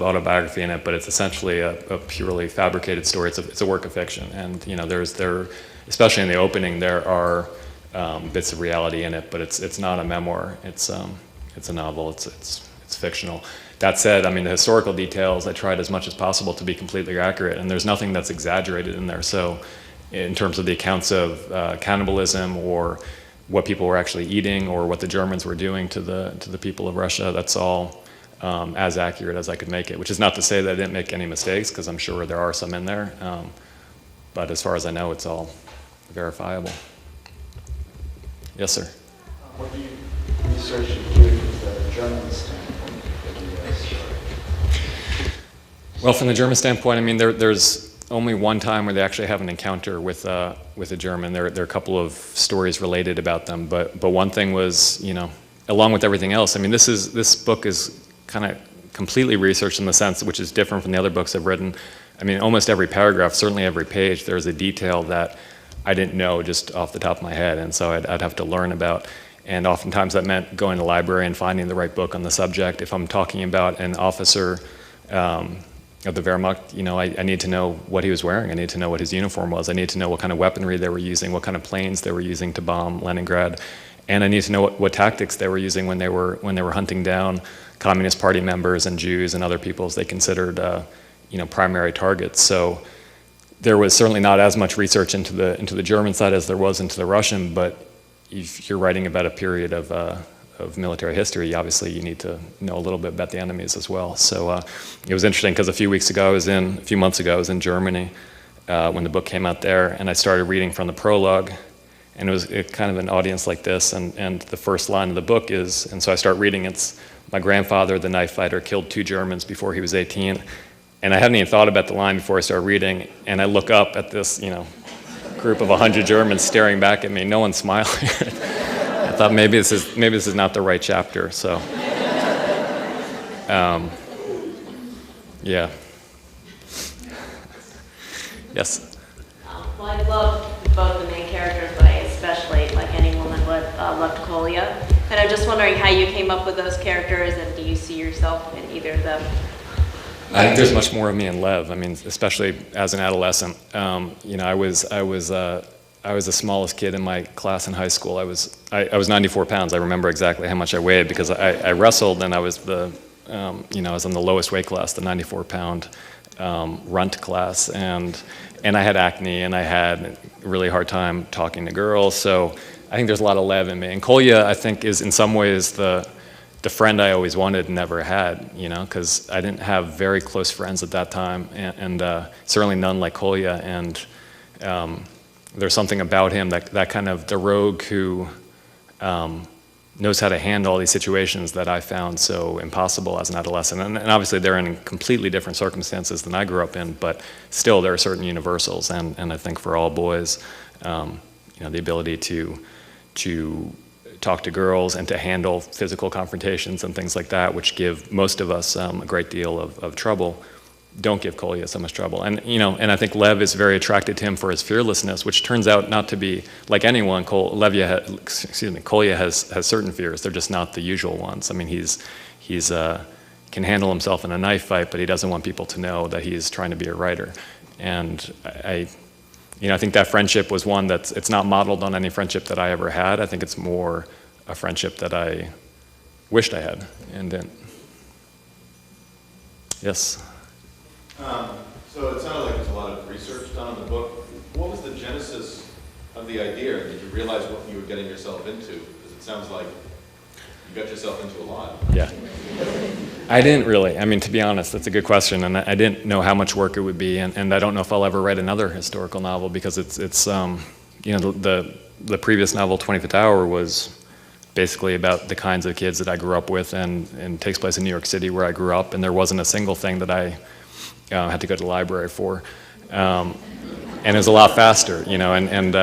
autobiography in it, but it's essentially a purely fabricated story. It's a work of fiction, and especially in the opening, there are bits of reality in it, but it's not a memoir. It's a novel. It's fictional. That said, I mean, the historical details, I tried as much as possible to be completely accurate, and there's nothing that's exaggerated in there. So in terms of the accounts of cannibalism or what people were actually eating or what the Germans were doing to the people of Russia, that's all as accurate as I could make it, which is not to say that I didn't make any mistakes, because I'm sure there are some in there. But as far as I know, it's all verifiable. Yes, sir? What do you research you do from the German standpoint? Well, from the German standpoint, I mean, there's only one time where they actually have an encounter with a German. There are a couple of stories related about them, but one thing was, along with everything else, I mean, this book is kind of completely researched in the sense which is different from the other books I've written. I mean, almost every paragraph, certainly every page, there's a detail that I didn't know just off the top of my head, and so I'd have to learn about. And oftentimes that meant going to the library and finding the right book on the subject. If I'm talking about an officer of the Wehrmacht, I need to know what he was wearing. I need to know what his uniform was. I need to know what kind of weaponry they were using, what kind of planes they were using to bomb Leningrad, and I need to know what tactics they were using when they were hunting down Communist Party members and Jews and other peoples they considered primary targets. So there was certainly not as much research into the German side as there was into the Russian, but if you're writing about a period of military history, obviously you need to know a little bit about the enemies as well. So it was interesting because a few months ago I was in Germany when the book came out there, and I started reading from the prologue, and it was kind of an audience like this, and the first line of the book is, and so I start reading, it's, "My grandfather, the knife fighter, killed 2 Germans before he was 18. And I hadn't even thought about the line before I started reading, and I look up at this, group of 100 Germans staring back at me. No one's smiling. I thought maybe this is not the right chapter. So, yeah. Yes. Well, I love both the main characters, but I especially, like any woman would, loved Kolya. And I'm just wondering how you came up with those characters, and do you see yourself in either of them? I think there's much more of me in Lev. I mean, especially as an adolescent. I was the smallest kid in my class in high school. I was 94 pounds. I remember exactly how much I weighed because I wrestled, and I was I was in the lowest weight class, the 94-pound runt class, and I had acne, and I had a really hard time talking to girls. So I think there's a lot of Lev in me. And Kolya, I think, is in some ways the friend I always wanted and never had, because I didn't have very close friends at that time, and certainly none like Kolya. And there's something about him, that kind of the rogue who knows how to handle all these situations that I found so impossible as an adolescent. And obviously they're in completely different circumstances than I grew up in, but still there are certain universals. And I think for all boys, the ability to talk to girls and to handle physical confrontations and things like that, which give most of us a great deal of trouble, don't give Kolya so much trouble. And I think Lev is very attracted to him for his fearlessness, which turns out not to be like anyone. Kolya has certain fears. They're just not the usual ones. I mean, he's can handle himself in a knife fight, but he doesn't want people to know that he's trying to be a writer. And I think that friendship was one it's not modeled on any friendship that I ever had. I think it's more a friendship that I wished I had and didn't. Yes? So it sounded like there's a lot of research done on the book. What was the genesis of the idea? Did you realize what you were getting yourself into? Because it sounds like you got yourself into a lot. Yeah. I didn't really. I mean, to be honest, that's a good question, and I didn't know how much work it would be, and I don't know if I'll ever write another historical novel because it's you know, the previous novel, 25th Hour, was basically about the kinds of kids that I grew up with, and takes place in New York City where I grew up, and there wasn't a single thing that I had to go to the library for, and it was a lot faster, you know, and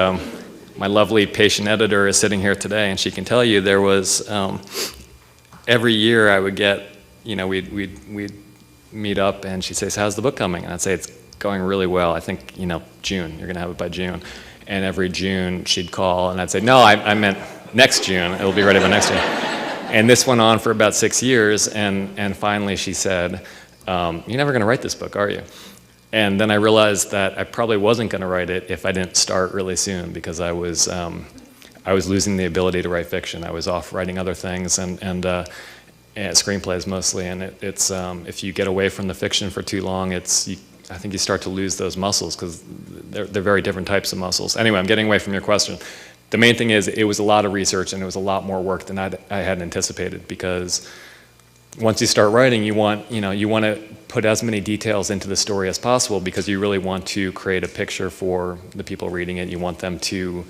my lovely patient editor is sitting here today, and she can tell you there was every year I would get, you know, we'd meet up, and she'd say, "So how's the book coming?" And I'd say, "It's going really well. I think, you know, June. You're going to have it by June." And every June she'd call, and I'd say, "No, I meant next June. It'll be ready by next June." And this went on for about 6 years, and finally she said, "You're never going to write this book, are you?" And then I realized that I probably wasn't going to write it if I didn't start really soon, because I was losing the ability to write fiction. I was off writing other things, and screenplays mostly, and it's if you get away from the fiction for too long, I think you start to lose those muscles, because they're very different types of muscles. Anyway, I'm getting away from your question. The main thing is it was a lot of research, and it was a lot more work than I had anticipated, because once you start writing, you want to put as many details into the story as possible, because you really want to create a picture for the people reading it. You want them to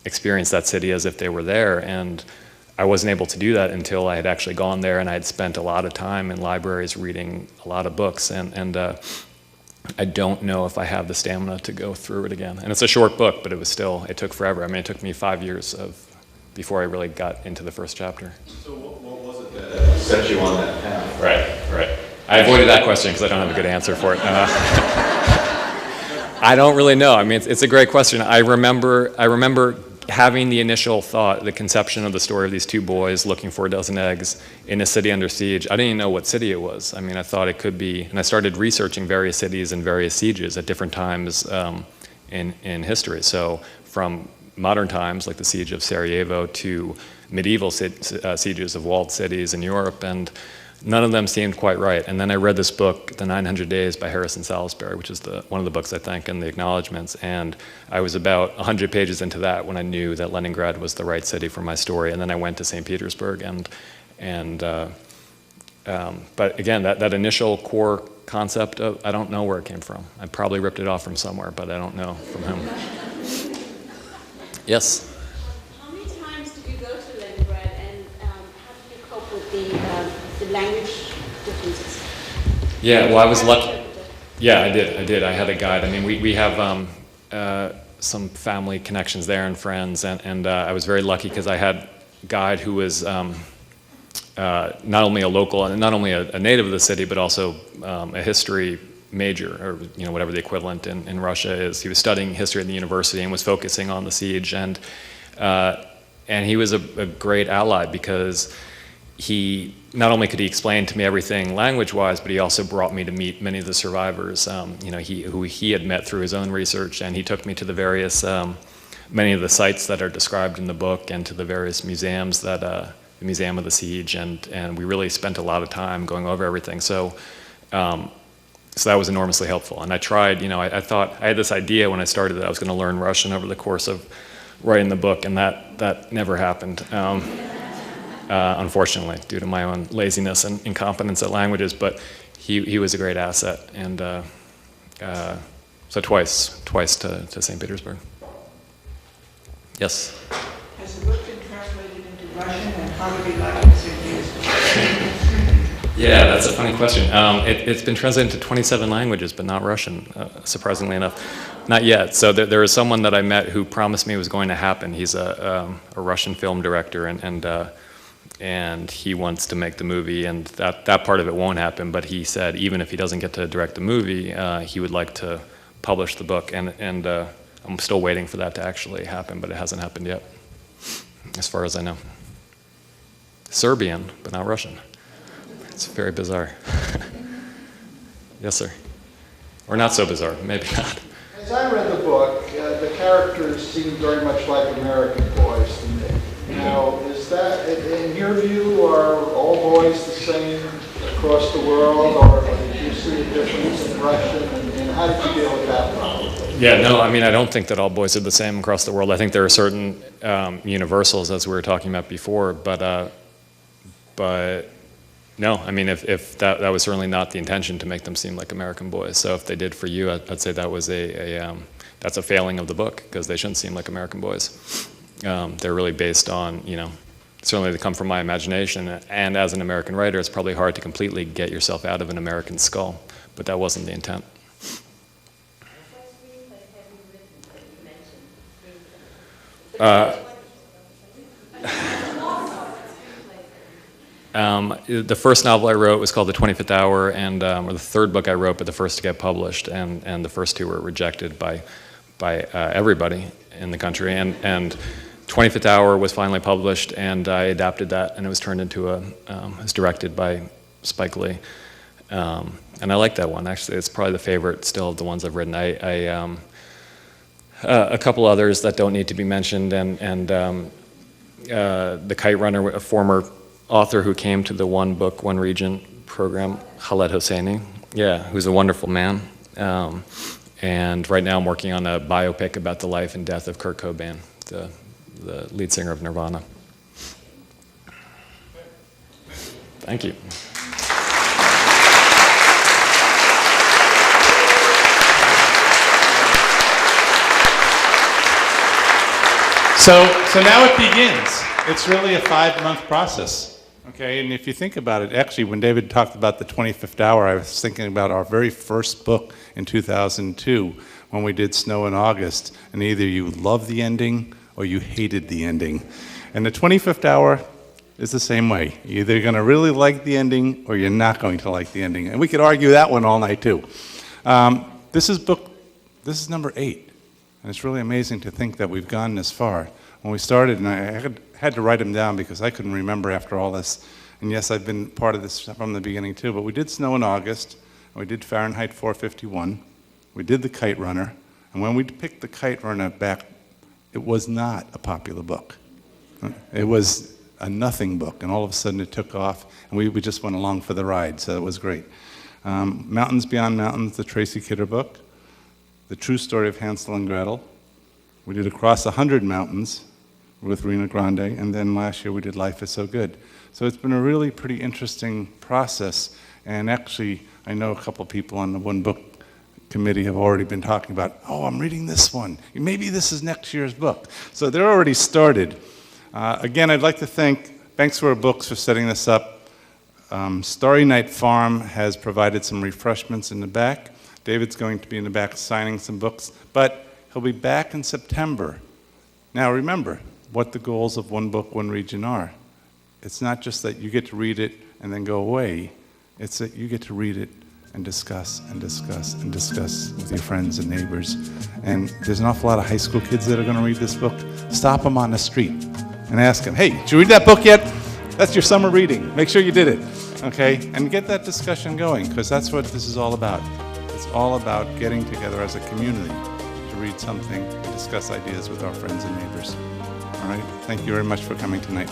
experience that city as if they were there, and I wasn't able to do that until I had actually gone there, and I had spent a lot of time in libraries reading a lot of books, and I don't know if I have the stamina to go through it again. And it's a short book, but it took forever. I mean, it took me 5 years before I really got into the first chapter. So what was it that set you on that path? Right. I avoided that question because I don't have a good answer for it. I don't really know. I mean, it's a great question. I remember having the initial thought, the conception of the story of these two boys looking for a dozen eggs in a city under siege. I didn't even know what city it was. I mean, I thought it could be, and I started researching various cities and various sieges at different times in history. So from modern times, like the siege of Sarajevo, to medieval sieges of walled cities in Europe, and none of them seemed quite right. And then I read this book, The 900 Days by Harrison Salisbury, which is one of the books I think in the acknowledgments. And I was about 100 pages into that when I knew that Leningrad was the right city for my story. And then I went to St. Petersburg, but again, that initial core concept of, I don't know where it came from. I probably ripped it off from somewhere, but I don't know from whom. Yes? How many times did you go to Leningrad, and how did you cope with the language differences? Yeah, well, I was lucky. Yeah, I did. I had a guide. I mean, we have some family connections there and friends, and I was very lucky because I had a guide who was not only a local and not only a native of the city, but also a history major, or whatever the equivalent in Russia is. He was studying history at the university and was focusing on the siege, and he was a great ally because he not only could he explain to me everything language-wise, but he also brought me to meet many of the survivors, who he had met through his own research, and he took me to the various, many of the sites that are described in the book, and to the various museums that, the Museum of the Siege, and we really spent a lot of time going over everything. So that was enormously helpful. And I tried, I thought, I had this idea when I started that I was going to learn Russian over the course of writing the book, and that never happened. Unfortunately, due to my own laziness and incompetence at languages, but he was a great asset, and so twice to St. Petersburg. Yes? Has the book been translated into Russian, and how did you like it, St. Petersburg? Yeah, that's a funny question. It's been translated into 27 languages, but not Russian, surprisingly enough. Not yet. So there was someone that I met who promised me it was going to happen. He's a Russian film director, and he wants to make the movie, and that part of it won't happen, but he said even if he doesn't get to direct the movie, he would like to publish the book, and I'm still waiting for that to actually happen, but it hasn't happened yet, as far as I know. Serbian, but not Russian. It's very bizarre. Yes, sir. Or not so bizarre, maybe not. As I read the book, the characters seem very much like American boys to me. Now, is that, in your view, are all boys the same across the world, or did you see a difference in Russian, and how did you deal with that one? Yeah, no, I mean, I don't think that all boys are the same across the world. I think there are certain universals, as we were talking about before, but No, I mean, if that was certainly not the intention to make them seem like American boys. So if they did for you, I'd say that was that's a failing of the book, because they shouldn't seem like American boys. They're really based on, certainly they come from my imagination, and as an American writer, it's probably hard to completely get yourself out of an American skull, but that wasn't the intent. The first novel I wrote was called The 25th Hour, and or the third book I wrote, but the first to get published, and the first two were rejected by everybody in the country. And 25th Hour was finally published, and I adapted that, and it was turned into it was directed by Spike Lee. And I like that one, actually. It's probably the favorite still of the ones I've written. A couple others that don't need to be mentioned, and The Kite Runner, a former author who came to the One Book, One Region program, Khaled Hosseini, who's a wonderful man. And right now I'm working on a biopic about the life and death of Kurt Cobain, the lead singer of Nirvana. Thank you. So now it begins. It's really a 5-month process, okay? And if you think about it, actually, when David talked about the 25th Hour, I was thinking about our very first book in 2002 when we did Snow in August, and either you loved the ending or you hated the ending. And the 25th Hour is the same way. You're either going to really like the ending or you're not going to like the ending. And we could argue that one all night, too. This is number 8. And it's really amazing to think that we've gone this far. When we started, and I had to write them down because I couldn't remember after all this. And yes, I've been part of this from the beginning too, but we did Snow in August, and we did Fahrenheit 451, we did The Kite Runner, and when we picked The Kite Runner back, it was not a popular book. It was a nothing book, and all of a sudden it took off, and we just went along for the ride, so it was great. Mountains Beyond Mountains, the Tracy Kidder book, The True Story of Hansel and Gretel. We did Across 100 Mountains with Rena Grande, and then last year we did Life is So Good. So it's been a really pretty interesting process, and actually I know a couple people on the One Book committee have already been talking about, oh, I'm reading this one. Maybe this is next year's book. So they're already started. Again, I'd like to thank Banks Square Books for setting this up. Starry Night Farm has provided some refreshments in the back. David's going to be in the back signing some books, but he'll be back in September. Now remember what the goals of One Book, One Region are. It's not just that you get to read it and then go away. It's that you get to read it and discuss and discuss and discuss with your friends and neighbors. And there's an awful lot of high school kids that are going to read this book. Stop them on the street and ask them, hey, did you read that book yet? That's your summer reading. Make sure you did it, okay? And get that discussion going, because that's what this is all about. It's all about getting together as a community to read something and discuss ideas with our friends and neighbors. All right? Thank you very much for coming tonight.